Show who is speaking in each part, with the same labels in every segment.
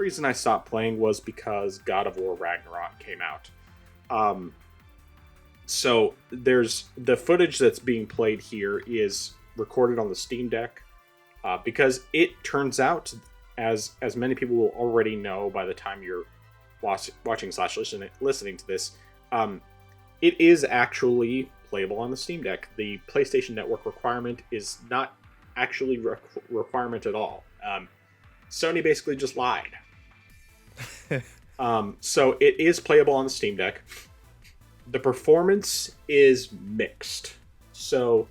Speaker 1: reason I stopped playing was because God of War Ragnarok came out. Um, so there's the footage that's being played here is recorded on the Steam Deck, because it turns out, as many people will already know by the time you're watching slash listening to this, it is actually playable on the Steam Deck. The PlayStation Network requirement is not actually requirement at all. Sony basically just lied. So it is playable on the Steam Deck. The performance is mixed. So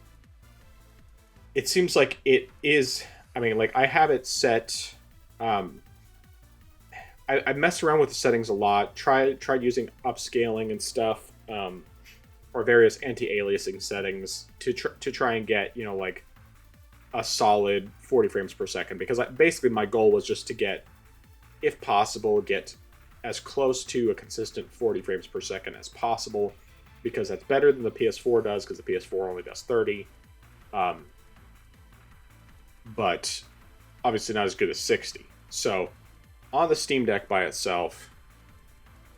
Speaker 1: it seems like it is. I mean, like, I have it set. I messed around with the settings a lot. Tried using upscaling and stuff, or various anti-aliasing settings to try and get, you know, like a solid 40 frames per second. Because basically my goal was just to get, if possible, get as close to a consistent 40 frames per second as possible, because that's better than the PS4 does, because the PS4 only does 30. But obviously not as good as 60. So on the Steam Deck by itself,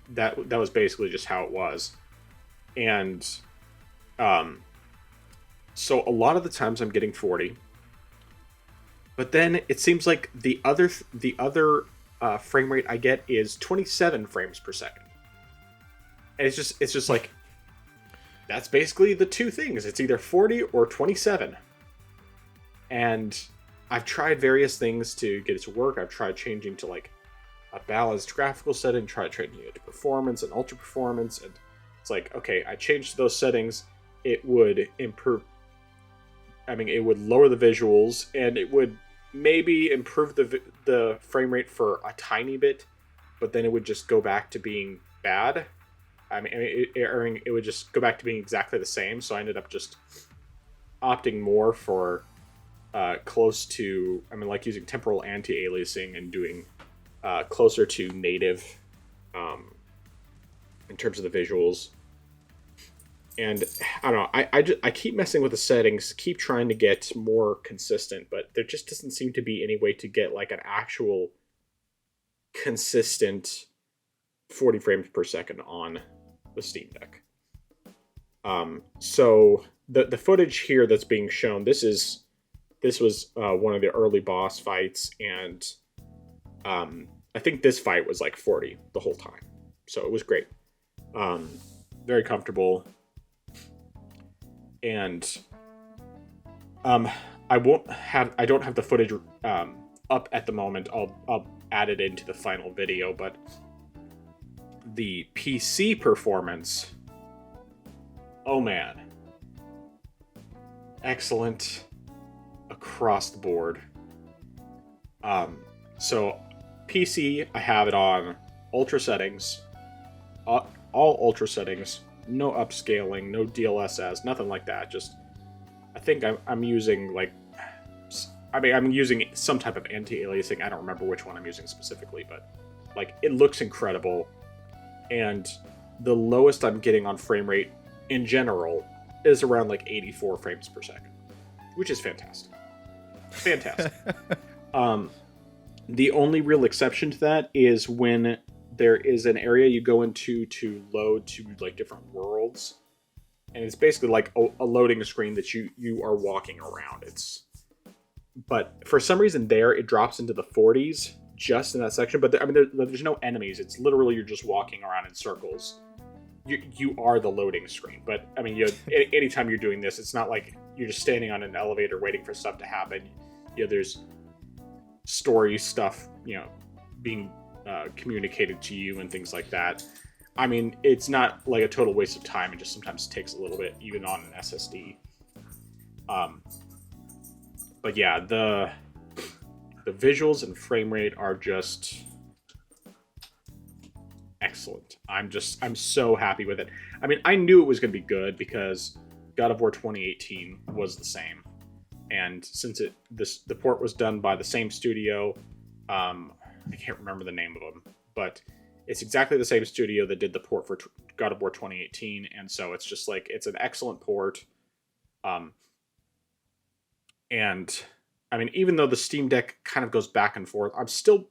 Speaker 1: that was basically just how it was. And so a lot of the times I'm getting 40. But then it seems like the other frame rate I get is 27 frames per second. And it's just like, that's basically the two things. It's either 40 or 27. And I've tried various things to get it to work. I've tried changing to like a balanced graphical setting, tried changing it to performance and ultra performance, and it's like, okay, I changed those settings. It would improve. I mean, it would lower the visuals, and it would maybe improve the frame rate for a tiny bit, but then it would just go back to being bad. I mean, it would just go back to being exactly the same. So I ended up just opting more for close to, I mean, like using temporal anti-aliasing and doing closer to native in terms of the visuals. And I don't know, I keep messing with the settings, keep trying to get more consistent, but there just doesn't seem to be any way to get like an actual consistent 40 frames per second on the Steam Deck. So the footage here that's being shown, this was one of the early boss fights, and I think this fight was like 40 the whole time. So it was great. Very comfortable. And I don't have the footage up at the moment. I'll add it into the final video, but the PC performance, oh man, excellent across the board. So PC, I have it on ultra settings, all ultra settings, no upscaling, no DLSS, nothing like that. Just, I think I'm using like, I mean, I'm using some type of anti-aliasing. I don't remember which one I'm using specifically, but like, it looks incredible. And the lowest I'm getting on frame rate in general is around like 84 frames per second, which is fantastic. Fantastic. The only real exception to that is when there is an area you go into to load to like different worlds, and it's basically like a loading screen that you are walking around. But for some reason there it drops into the 40s just in that section. But there's no enemies. It's literally you're just walking around in circles. You are the loading screen. But I mean, anytime you're doing this, it's not like you're just standing on an elevator waiting for stuff to happen. There's story stuff, being communicated to you and things like that. I mean, it's not like a total waste of time. It just sometimes takes a little bit, even on an SSD. But yeah, the visuals and frame rate are just excellent. I'm so happy with it. I mean, I knew it was going to be good because God of War 2018 was the same. And since the port was done by the same studio, I can't remember the name of them, but it's exactly the same studio that did the port for God of War 2018, and so it's just like, it's an excellent port. And I mean, even though the Steam Deck kind of goes back and forth, I'm still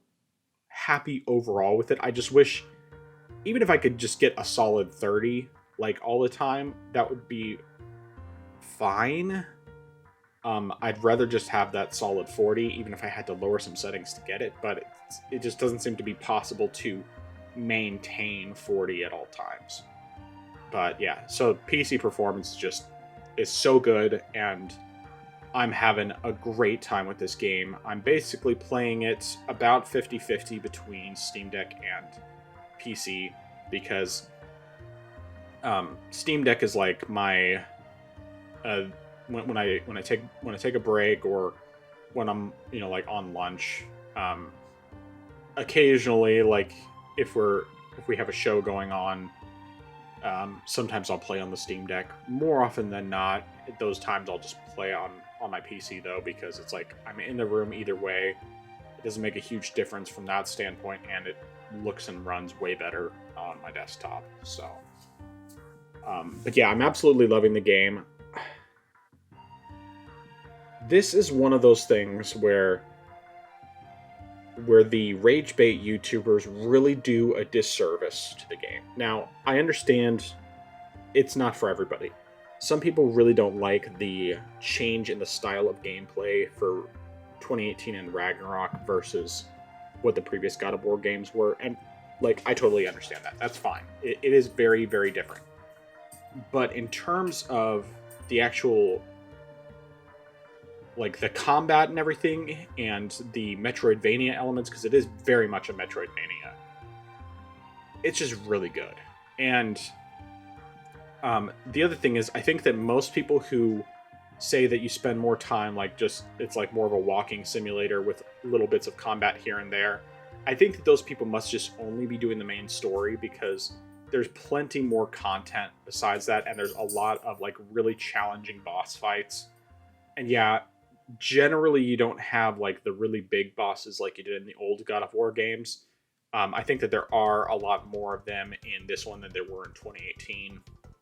Speaker 1: happy overall with it. I just wish, even if I could just get a solid 30 like all the time, that would be fine. I'd rather just have that solid 40, even if I had to lower some settings to get it, but it just doesn't seem to be possible to maintain 40 at all times. But yeah, so PC performance is so good, and I'm having a great time with this game. I'm basically playing it about 50-50 between Steam Deck and PC, because Steam Deck is like my when I take a break, or when I'm like on lunch, occasionally, like if we have a show going on, sometimes I'll play on the Steam Deck. More often than not, at those times I'll just play on my PC though, because it's like I'm in the room either way. It doesn't make a huge difference from that standpoint, and it looks and runs way better on my desktop. So, but yeah, I'm absolutely loving the game. This is one of those things where the rage bait YouTubers really do a disservice to the game. Now, I understand it's not for everybody. Some people really don't like the change in the style of gameplay for 2018 and Ragnarok versus what the previous God of War games were, and like, I totally understand that. That's fine. It is very, very different. But in terms of the actual, like, the combat and everything, and the Metroidvania elements, because it is very much a Metroidvania, it's just really good. And the other thing is, I think that most people who say that you spend more time, like, just, it's like more of a walking simulator with little bits of combat here and there, I think that those people must just only be doing the main story, because there's plenty more content besides that, and there's a lot of, like, really challenging boss fights. And yeah, generally you don't have, like, the really big bosses like you did in the old God of War games. I think that there are a lot more of them in this one than there were in 2018.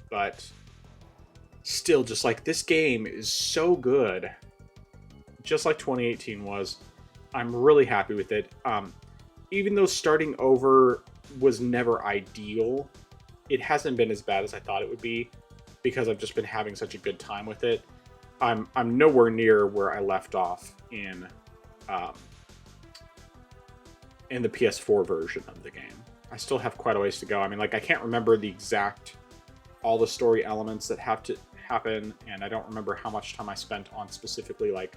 Speaker 1: But still, just like, this game is so good, just like 2018 was. I'm really happy with it. Even though starting over was never ideal, it hasn't been as bad as I thought it would be, because I've just been having such a good time with it. I'm nowhere near where I left off in the PS4 version of the game. I still have quite a ways to go. I mean, like, I can't remember all the story elements that have to happen, and I don't remember how much time I spent on specifically, like,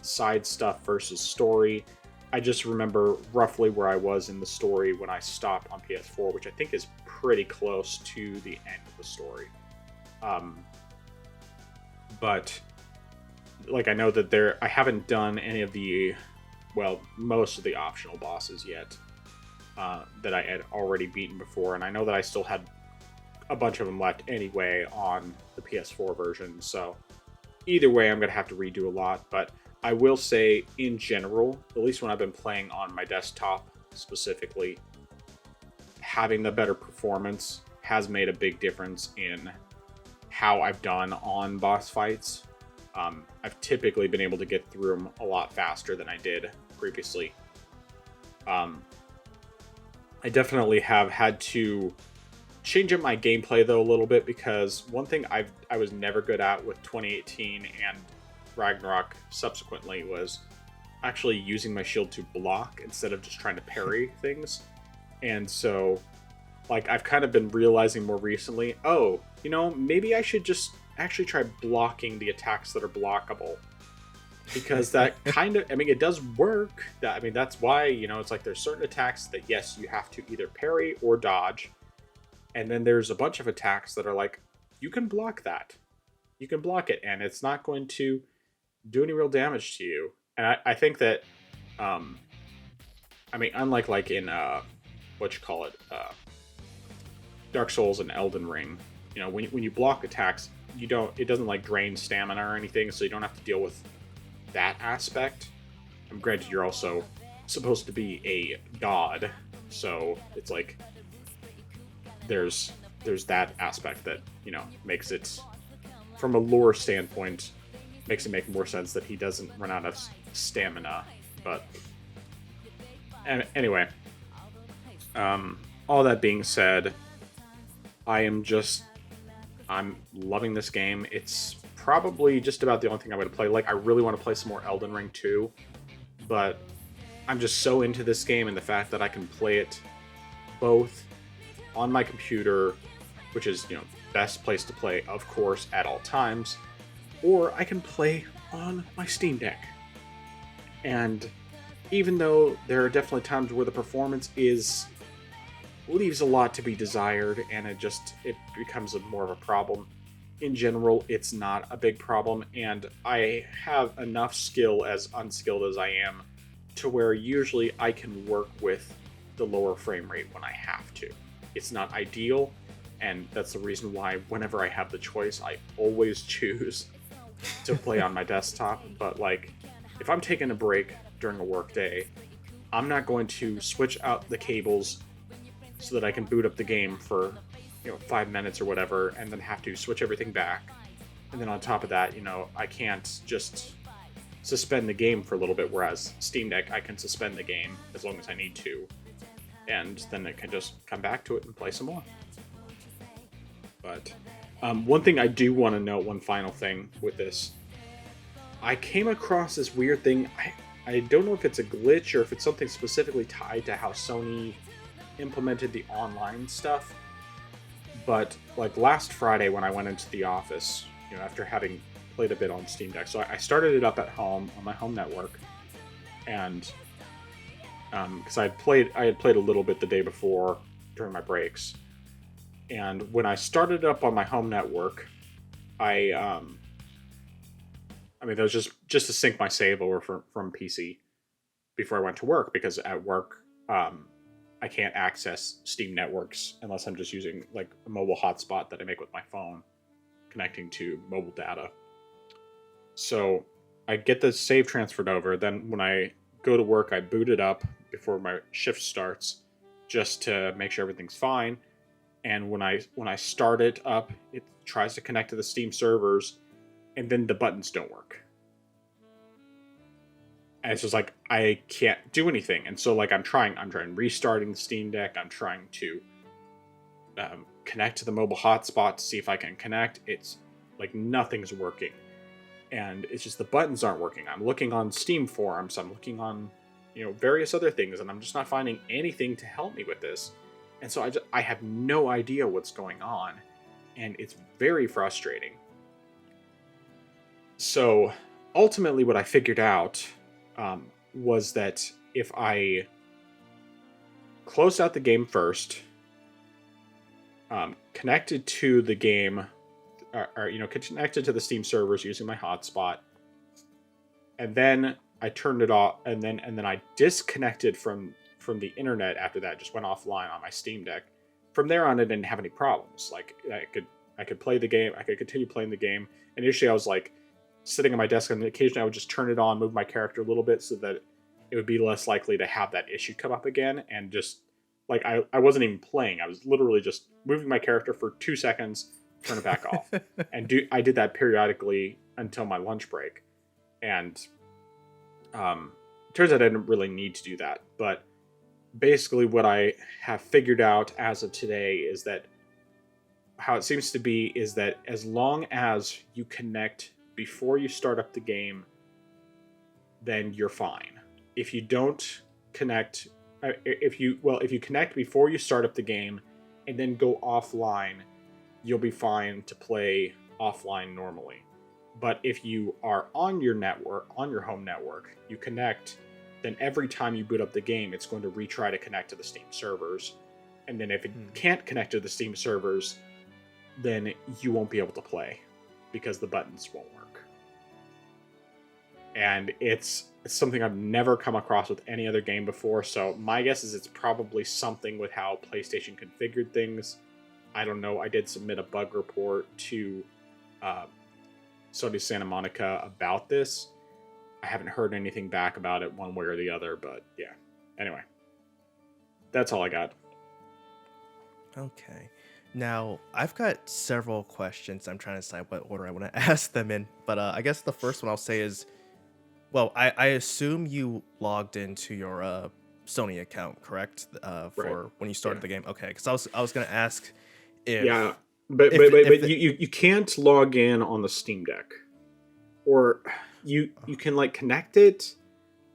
Speaker 1: side stuff versus story. I just remember roughly where I was in the story when I stopped on PS4, which I think is pretty close to the end of the story. But, like, I know that I haven't done any of most of the optional bosses yet, that I had already beaten before, and I know that I still had a bunch of them left anyway on the PS4 version, so either way I'm going to have to redo a lot. But I will say, in general, at least when I've been playing on my desktop specifically, having the better performance has made a big difference in how I've done on boss fights. I've typically been able to get through them a lot faster than I did previously. I definitely have had to change up my gameplay, though, a little bit, because one thing I was never good at with 2018 and Ragnarok subsequently was actually using my shield to block instead of just trying to parry things. And so, like, I've kind of been realizing more recently, maybe I should just actually try blocking the attacks that are blockable, because that kind of, I mean, it does work. That's why, it's like there's certain attacks that, yes, you have to either parry or dodge, and then there's a bunch of attacks that are like, you can block that. You can block it, and it's not going to do any real damage to you. And I think that, unlike, like, in, Dark Souls and Elden Ring, when you block attacks, it doesn't, like, drain stamina or anything, so you don't have to deal with that aspect. Granted, you're also supposed to be a god, so it's like, there's that aspect that, makes it, from a lore standpoint, makes it make more sense that he doesn't run out of stamina. But anyway, All that being said, I am just I'm loving this game. It's probably just about the only thing I'm going to play. Like, I really want to play some more Elden Ring 2, but I'm just so into this game and the fact that I can play it both on my computer, which is, best place to play, of course, at all times, or I can play on my Steam Deck. And even though there are definitely times where the performance leaves a lot to be desired, and it becomes more of a problem. In general, it's not a big problem, and I have enough skill, as unskilled as I am, to where usually I can work with the lower frame rate when I have to. It's not ideal, and that's the reason why whenever I have the choice, I always choose to play on my desktop. But like, if I'm taking a break during a work day, I'm not going to switch out the cables so that I can boot up the game for 5 minutes or whatever, and then have to switch everything back. And then on top of that, I can't just suspend the game for a little bit, whereas Steam Deck, I can suspend the game as long as I need to, and then I can just come back to it and play some more. But one thing I do want to note, one final thing with this, I came across this weird thing. I don't know if it's a glitch or if it's something specifically tied to how Sony implemented the online stuff, but like last Friday when I went into the office, after having played a bit on Steam Deck, so I started it up at home on my home network, and because I had played a little bit the day before during my breaks, and when I started it up on my home network, that was just to sync my save over from PC before I went to work, because at work I can't access Steam networks unless I'm just using like a mobile hotspot that I make with my phone, connecting to mobile data. So I get the save transferred over. Then when I go to work, I boot it up before my shift starts, just to make sure everything's fine. And when I start it up, it tries to connect to the Steam servers, and then the buttons don't work. And it's just like, I can't do anything. And so like I'm trying restarting the Steam Deck. I'm trying to connect to the mobile hotspot to see if I can connect. It's like nothing's working. And it's just the buttons aren't working. I'm looking on Steam forums. I'm looking on, various other things. And I'm just not finding anything to help me with this. And so I have no idea what's going on. And it's very frustrating. So ultimately what I figured out was that if I closed out the game first, connected to the game, connected to the Steam servers using my hotspot, and then I turned it off, and then I disconnected from the internet after that, just went offline on my Steam Deck. From there on, I didn't have any problems. Like I could play the game, I could continue playing the game. Initially, I was like sitting at my desk, and occasionally I would just turn it on, move my character a little bit so that it would be less likely to have that issue come up again. And just like I wasn't even playing, I was literally just moving my character for 2 seconds, turn it back off. And I did that periodically until my lunch break. And turns out I didn't really need to do that. But basically what I have figured out as of today is that how it seems to be is that as long as you connect before you start up the game, then you're fine. If you don't connect, if you connect before you start up the game and then go offline, you'll be fine to play offline normally. But if you are on your network, on your home network, you connect, then every time you boot up the game, it's going to retry to connect to the Steam servers. And then if it can't connect to the Steam servers, then you won't be able to play because the buttons won't work. And it's something I've never come across with any other game before, so my guess is it's probably something with how PlayStation configured things. I don't know. I did submit a bug report to Sony Santa Monica about this. I haven't heard anything back about it one way or the other, but yeah. Anyway, that's all I got.
Speaker 2: Okay. Now, I've got several questions. I'm trying to decide what order I want to ask them in, but I guess the first one I'll say is, well, I assume you logged into your Sony account, correct?
Speaker 1: Right.
Speaker 2: For when you started
Speaker 1: Yeah.
Speaker 2: the game. Okay, because I was gonna ask if
Speaker 1: Yeah, but
Speaker 2: if
Speaker 1: but but,
Speaker 2: if
Speaker 1: but
Speaker 2: the,
Speaker 1: you can't log in on the Steam Deck, or you can like connect it.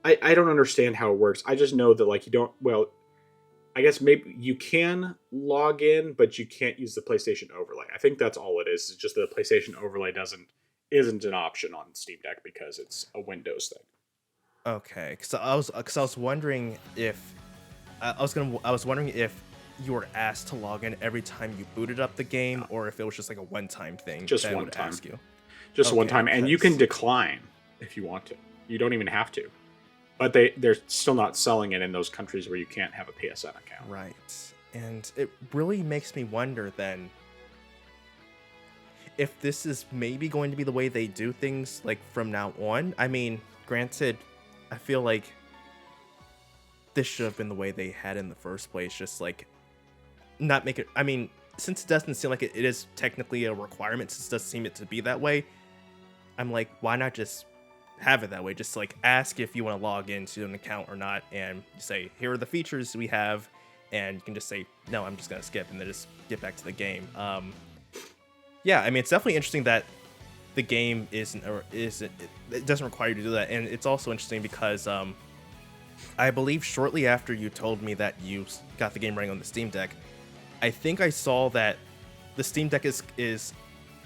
Speaker 1: I don't understand how it works. I just know that like you don't. Well, I guess maybe you can log in, but you can't use the PlayStation overlay. I think that's all it is. It's just that the PlayStation overlay isn't an option on Steam Deck because it's a Windows thing.
Speaker 2: okay, because I was wondering if I was wondering if you were asked to log in every time you booted up the game,
Speaker 1: No,
Speaker 2: or if it was just like a one-time thing
Speaker 1: just
Speaker 2: that I
Speaker 1: one
Speaker 2: would
Speaker 1: time.
Speaker 2: ask you.
Speaker 1: Just one
Speaker 2: Okay,
Speaker 1: time, and you can
Speaker 2: because
Speaker 1: decline if you want to. You don't even have to. But they're still not selling it in those countries where you can't have a PSN account.
Speaker 2: right, and it really makes me wonder then if this is maybe going to be the way they do things like from now on. I mean, granted, I feel like this should have been the way they had in the first place. Just like not make it. I mean, since it doesn't seem like it is technically a requirement, since it doesn't seem it to be that way, I'm like, why not just have it that way? Just like ask if you want to log into an account or not, and say, here are the features we have, and you can just say, no, I'm just gonna skip, and then just get back to the game. Yeah, I mean, it's definitely interesting that the game it doesn't require you to do that, and it's also interesting because I believe shortly after you told me that you got the game running on the Steam Deck, I think I saw that the Steam Deck is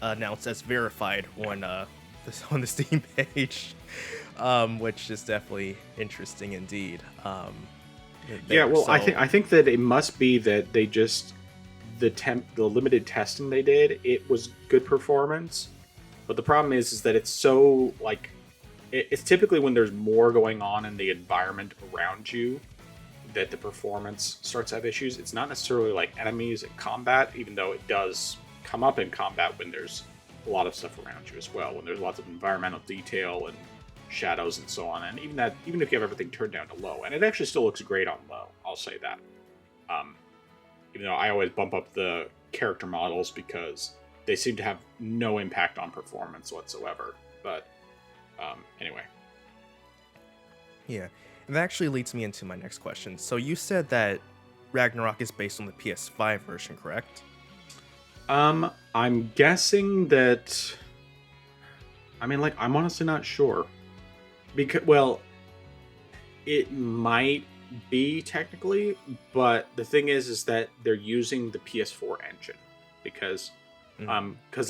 Speaker 2: announced as verified on the Steam page, which is definitely interesting indeed.
Speaker 1: Yeah, well,
Speaker 2: So
Speaker 1: I think that it must be that they just the limited testing they did, it was good performance. But the problem is that it's so like it's typically when there's more going on in the environment around you that the performance starts to have issues. It's not necessarily like enemies and combat, even though it does come up in combat when there's a lot of stuff around you as well. When there's lots of environmental detail and shadows and so on, and even if you have everything turned down to low, and it actually still looks great on low. I'll say that. Even though I always bump up the character models because they seem to have no impact on performance whatsoever. But anyway.
Speaker 2: yeah, and that actually leads me into my next question. So you said that Ragnarok is based on the PS5 version, correct?
Speaker 1: I'm guessing that. I mean, like, I'm honestly not sure. Because, well, it might be technically, but the thing is that they're using the PS4 engine because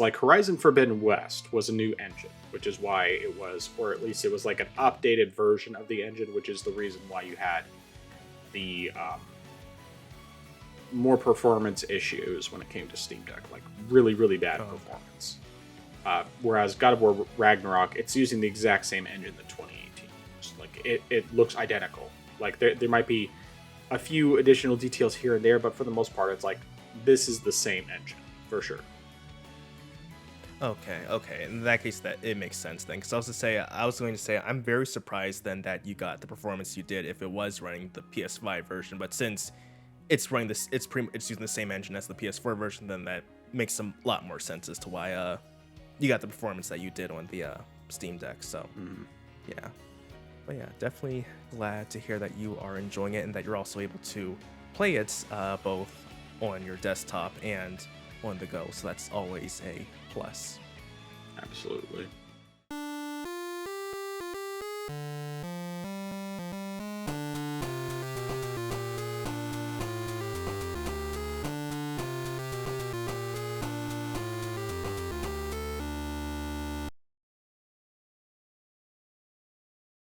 Speaker 1: like Horizon Forbidden West was a new engine, which is why it was, or at least it was like an updated version of the engine, which is the reason why you had the more performance issues when it came to Steam Deck, like really bad performance. Whereas God of War Ragnarok, it's using the exact same engine that 2018 used. Like it looks identical. Like there might be a few additional details here and there, but for the most part, it's like this is the same engine for sure.
Speaker 2: Okay. In that case, that it makes sense then. Because I was going to say, I'm very surprised then that you got the performance you did if it was running the PS5 version. But since it's running this, it's using the same engine as the PS4 version, then that makes a lot more sense as to why you got the performance that you did on the Steam Deck. So yeah, but yeah, definitely glad to hear that you are enjoying it and that you're also able to play it both on your desktop and on the go. So that's always a plus.
Speaker 1: Absolutely.